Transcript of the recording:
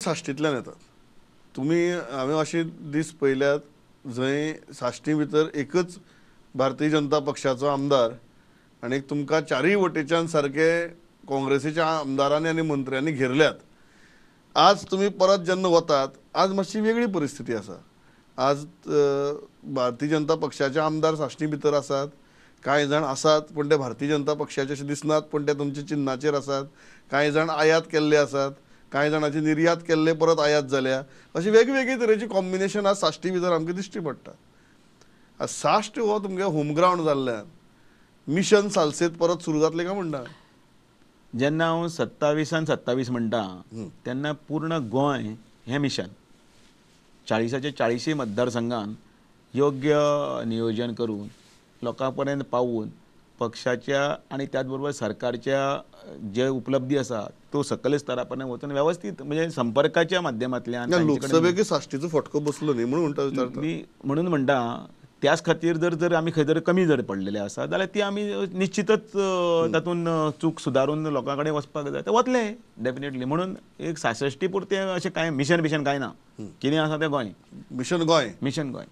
साश्टींतल्यान येतात. तुम्ही हांवें अशे दीस पळयल्यात जंय साश्टी भितर एकच भारतीय जनता पक्षाचो आमदार आनी तुमकां चारूय वटेच्यान सारके काँग्रेसीच्या आमदारांनी आनी मंत्र्यांनी घेरल्यात. आज तुम्ही परत जेन्ना वतात, आज मातशी वेगळी परिस्थिती आसा. आज भारतीय जनता पक्षाचे आमदार साश्टी भितर आसात. कांय जाण आसात पण ते भारतीय जनता पक्षाचे अशे दिसनात, पण ते तुमच्या चिन्हाचेर आसात. कांय जाण आयात केल्ले आसात, कांय जाणांची निर्यात केल्ले परत आयात जाल्या. अशी वेगवेगळी तरेची कॉम्बिनेशन आज साश्टी भितर आमकां दिश्टी पडटा. साश्ट हो तुमगे होम ग्रावंड जाल्ल्यान मिशन सालसेत परत सुरू जातले काय म्हणटा. जेन्ना हांव 27 म्हणटा तेन्ना पूर्ण गोंय हें मिशन 40चे 40 मतदारसंघान योग्य नियोजन करून लोकां पर्यंत पावून पक्षाच्या आनी त्याच बरोबर सरकारच्या जे उपलब्धी आसा तो सकल स्तरा पर्यंत वचून व्यवस्थीत म्हणजे संपर्काच्या माध्यमांतल्यान लोकसभेक साश्टीचो फटको बसलो न्ही म्हणून म्हणटा. त्याच खातीर जर आमी खंय जर कमी जर पडलेले आसा जाल्यार ती आमी निश्चितच तातूंत चूक सुदारून लोकां कडेन वचपाक जाय ते वतले डेफिनेटली. म्हणून एक 66 पुरते अशें कांय मिशन कांय ना. कितें आसा तें गोंय मिशन गोंय.